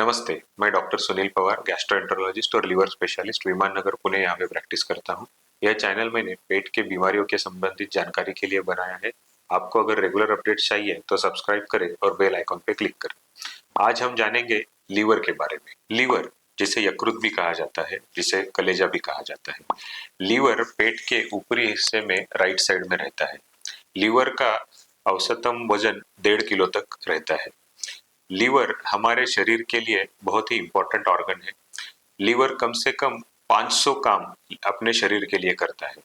नमस्ते, मैं doctor Sunil Pawar, gastroenterologist और लीवर स्पेशलिस्ट, विमान नगर पुणे यहाँ पे प्रैक्टिस करता हूँ। यह चैनल मैंने पेट के बीमारियों के संबंधित जानकारी के लिए बनाया है। आपको अगर रेगुलर अपडेट चाहिए तो सब्सक्राइब करें और बेल आइकॉन पे क्लिक करें। आज हम जानेंगे लीवर के बारे में। लीवर, जिसे यकृत भी कहा जाता है, जिसे कलेजा भी कहा जाता है। लीवर पेट के ऊपरी हिस्से में राइट साइड में रहता है। लीवर का औसतम वजन 1.5 किलो तक रहता है। लीवर हमारे शरीर के लिए बहुत ही इंपॉर्टेंट ऑर्गन है। लीवर कम से कम 500 काम अपने शरीर के लिए करता है।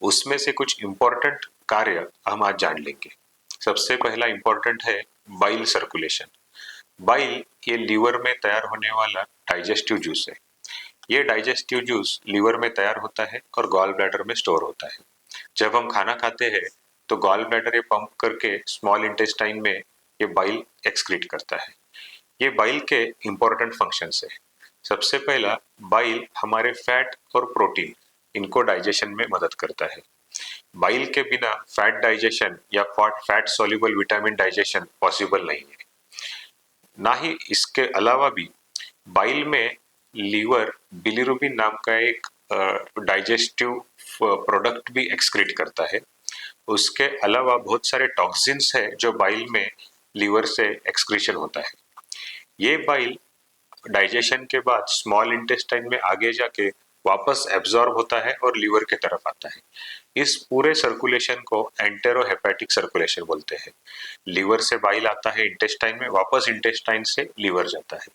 उसमें से कुछ इंपॉर्टेंट कार्य हम आज जान लेंगे। सबसे पहला इंपॉर्टेंट है बाइल सर्कुलेशन। बाइल ये लीवर में तैयार होने वाला डाइजेस्टिव जूस है। ये डाइजेस्टिव जूस लीवर में तैयार होता है और गॉल ब्लैडर में स्टोर होता है। जब हम खाना खाते हैं तो गॉल ब्लैडर ये पंप करके स्मॉल इंटेस्टाइन में ये बाइल एक्सक्रीट करता है। ये बाइल के इंपॉर्टेंट फंक्शंस है। सबसे पहला, बाइल हमारे फैट और प्रोटीन इनको डाइजेशन में मदद करता है। बाइल के बिना फैट डाइजेशन या fat soluble vitamin digestion possible नहीं है। ना ही इसके अलावा भी बाइल में लीवर बिलिरुबिन नाम का एक डाइजेस्टिव प्रोडक्ट भी एक्सक्रीट करता है। उसके अलावा बहुत सारे टॉक्सिन्स है जो बाइल में लीवर से एक्सक्रीशन होता है। ये बाइल डाइजेशन के बाद स्मॉल इंटेस्टाइन में आगे जाके वापस एब्जॉर्ब होता है और लीवर के तरफ आता है। इस पूरे सर्कुलेशन को एंटेरोहेपेटिक सर्कुलेशन बोलते हैं। लीवर से बाइल आता है इंटेस्टाइन में, वापस इंटेस्टाइन से लीवर जाता है।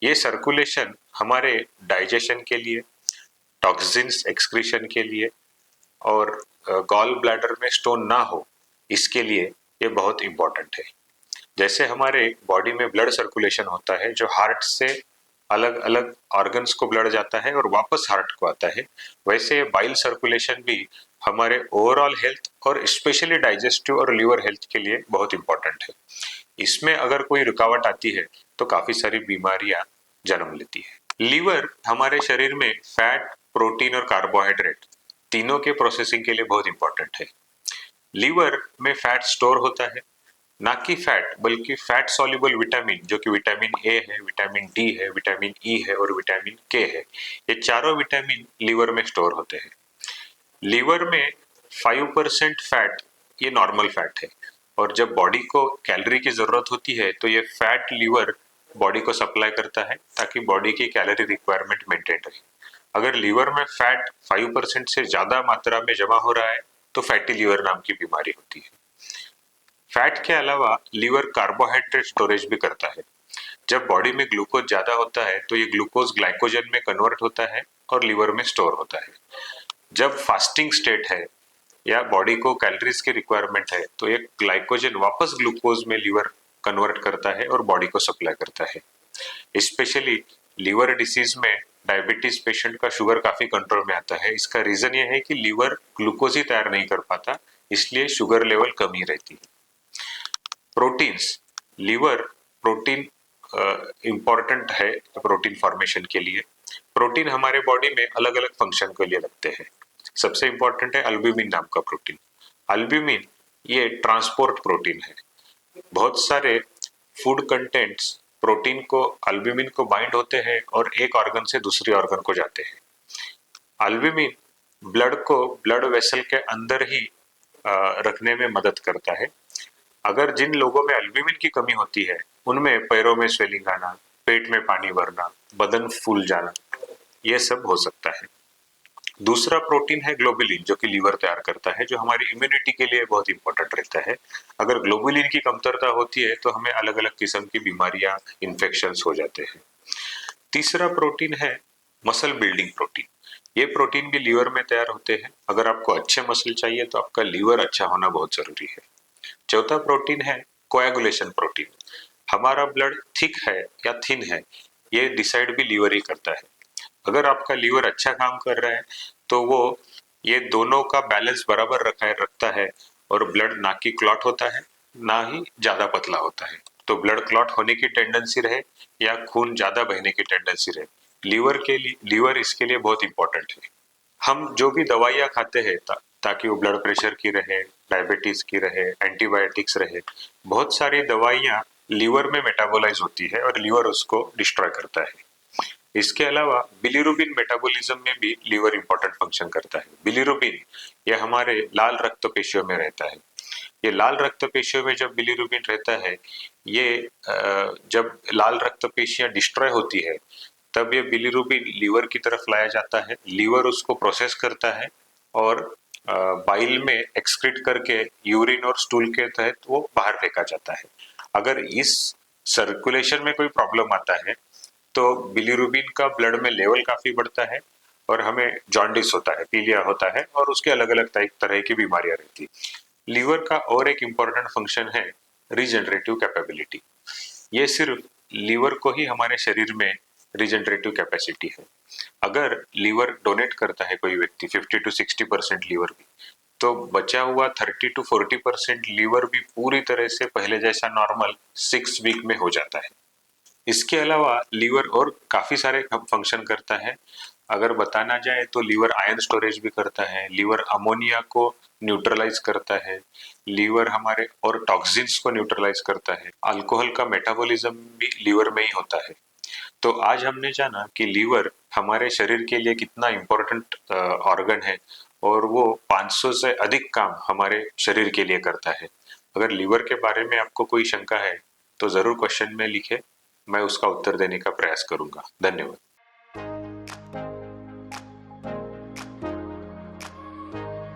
ये सर्कुलेशन हमारे डाइजेशन के लिए, टॉक्सिन्स एक्सक्रीशन के लिए और गॉल ब्लैडर में स्टोन ना हो, इसके लिए ये बहुत इंपॉर्टेंट है। जैसे हमारे बॉडी में ब्लड सर्कुलेशन होता है, जो हार्ट से अलग अलग ऑर्गन्स को ब्लड जाता है और वापस हार्ट को आता है, वैसे बाइल सर्कुलेशन भी हमारे ओवरऑल हेल्थ और स्पेशली डाइजेस्टिव और लीवर हेल्थ के लिए बहुत इंपॉर्टेंट है। इसमें अगर कोई रुकावट आती है तो काफी सारी बीमारियां जन्म लेती है। लीवर हमारे शरीर में फैट, प्रोटीन और कार्बोहाइड्रेट तीनों के प्रोसेसिंग के लिए बहुत इंपॉर्टेंट है। लीवर में फैट स्टोर होता है, ना कि फैट बल्कि फैट सॉल्युबल विटामिन, जो कि विटामिन ए है, विटामिन डी है, विटामिन ई है और विटामिन के है। ये चारों विटामिन लीवर में स्टोर होते हैं। लीवर में 5% फैट ये नॉर्मल फैट है, और जब बॉडी को कैलोरी की जरूरत होती है तो ये फैट लीवर बॉडी को सप्लाई करता है ताकि बॉडी की कैलोरी रिक्वायरमेंट मेंटेन रहे। अगर लीवर में फैट 5% से ज्यादा मात्रा में जमा हो रहा है तो फैटी लीवर नाम की बीमारी होती है। फैट के अलावा लीवर कार्बोहाइड्रेट स्टोरेज भी करता है। जब बॉडी में ग्लूकोज ज्यादा होता है तो ये ग्लूकोज ग्लाइकोजन में कन्वर्ट होता है और लीवर में स्टोर होता है। जब फास्टिंग स्टेट है या बॉडी को कैलोरीज की रिक्वायरमेंट है तो ये ग्लाइकोजन वापस ग्लूकोज में लीवर कन्वर्ट करता है और बॉडी को सप्लाई करता है। स्पेशली लीवर डिसीज में डायबिटीज पेशेंट का शुगर काफी कंट्रोल में आता है। इसका रीजन ये है कि लीवर ग्लूकोज ही तैयार नहीं कर पाता, इसलिए शुगर लेवल कम ही रहती है। प्रोटीन्स, लीवर प्रोटीन इंपॉर्टेंट है प्रोटीन फॉर्मेशन के लिए। प्रोटीन हमारे बॉडी में अलग अलग फंक्शन के लिए लगते हैं। सबसे इंपॉर्टेंट है अल्ब्यूमिन नाम का प्रोटीन। अल्ब्यूमिन ये ट्रांसपोर्ट प्रोटीन है। बहुत सारे फूड कंटेंट्स प्रोटीन को, अल्ब्यूमिन को बाइंड होते हैं और एक ऑर्गन से दूसरे ऑर्गन को जाते हैं। अल्ब्यूमिन ब्लड को ब्लड वेसल के अंदर ही रखने में मदद करता है। अगर जिन लोगों में अल्ब्यूमिन की कमी होती है उनमें पैरों में स्वेलिंग आना, पेट में पानी भरना, बदन फूल जाना, ये सब हो सकता है। दूसरा प्रोटीन है ग्लोबुलिन, जो कि लीवर तैयार करता है, जो हमारी इम्यूनिटी के लिए बहुत इंपॉर्टेंट रहता है। अगर ग्लोबुलिन की कमतरता होती है तो हमें अलग अलग किस्म की बीमारियां, इन्फेक्शंस हो जाते हैं। तीसरा प्रोटीन है मसल बिल्डिंग प्रोटीन। ये प्रोटीन भी लीवर में तैयार होते हैं। अगर आपको अच्छे मसल चाहिए तो आपका लीवर अच्छा होना बहुत जरूरी है। चौथा प्रोटीन है कोएगुलेशन प्रोटीन। हमारा ब्लड थिक है या थिन है, ये डिसाइड भी लीवर ही करता है। अगर आपका लीवर अच्छा काम कर रहा है तो वो ये दोनों का बैलेंस बराबर रखता है और ब्लड ना कि क्लॉट होता है ना ही ज्यादा पतला होता है। तो ब्लड क्लॉट होने की टेंडेंसी रहे या खून ज्यादा बहने की टेंडेंसी रहे, लीवर इसके लिए बहुत इंपॉर्टेंट है। हम जो भी दवाइयाँ खाते हैं ताकि वो ब्लड प्रेशर की रहे, डायबिटीज की रहे, एंटीबायोटिक्स रहे, बहुत सारी दवाइयाँ लीवर में मेटाबोलाइज होती है और लीवर उसको डिस्ट्रॉय करता है। इसके अलावा बिलीरुबिन मेटाबॉलिज्म में भी लीवर इंपॉर्टेंट फंक्शन करता है। बिलीरुबिन ये हमारे लाल रक्त पेशियों में रहता है। ये लाल रक्त पेशियों में जब बिलीरुबिन रहता है, ये जब लाल रक्त पेशियां डिस्ट्रॉय होती है तब ये बिलीरुबिन लीवर की तरफ लाया जाता है। लीवर उसको प्रोसेस करता है और बाइल में एक्सक्रीट करके यूरिन और स्टूल के तहत वो बाहर फेंका जाता है। अगर इस सर्कुलेशन में कोई प्रॉब्लम आता है तो बिलीरुबिन का ब्लड में लेवल काफी बढ़ता है और हमें जॉन्डिस होता है, पीलिया होता है और उसके अलग अलग तरह की बीमारियां रहती है। लीवर का और एक इम्पोर्टेंट फंक्शन है रीजनरेटिव कैपेबिलिटी। ये सिर्फ लीवर को ही हमारे शरीर में रीजनरेटिव कैपेसिटी है। अगर लीवर डोनेट करता है कोई व्यक्ति 50 to 60% लीवर भी, तो बचा हुआ 30 to 40% लीवर भी पूरी तरह से पहले जैसा नॉर्मल 6 वीक में हो जाता है। इसके अलावा लीवर और काफी सारे फंक्शन करता है। अगर बताना जाए तो लीवर आयरन स्टोरेज भी करता है, लीवर अमोनिया को न्यूट्रलाइज करता है, लीवर हमारे और टॉक्सिन्स को न्यूट्रलाइज करता है। अल्कोहल का मेटाबॉलिज्म भी लीवर में ही होता है। तो आज हमने जाना कि लीवर हमारे शरीर के लिए कितना इम्पोर्टेंट ऑर्गन है और वो 500 से अधिक काम हमारे शरीर के लिए करता है। अगर लीवर के बारे में आपको कोई शंका है तो जरूर क्वेश्चन में लिखे, मैं उसका उत्तर देने का प्रयास करूंगा। धन्यवाद।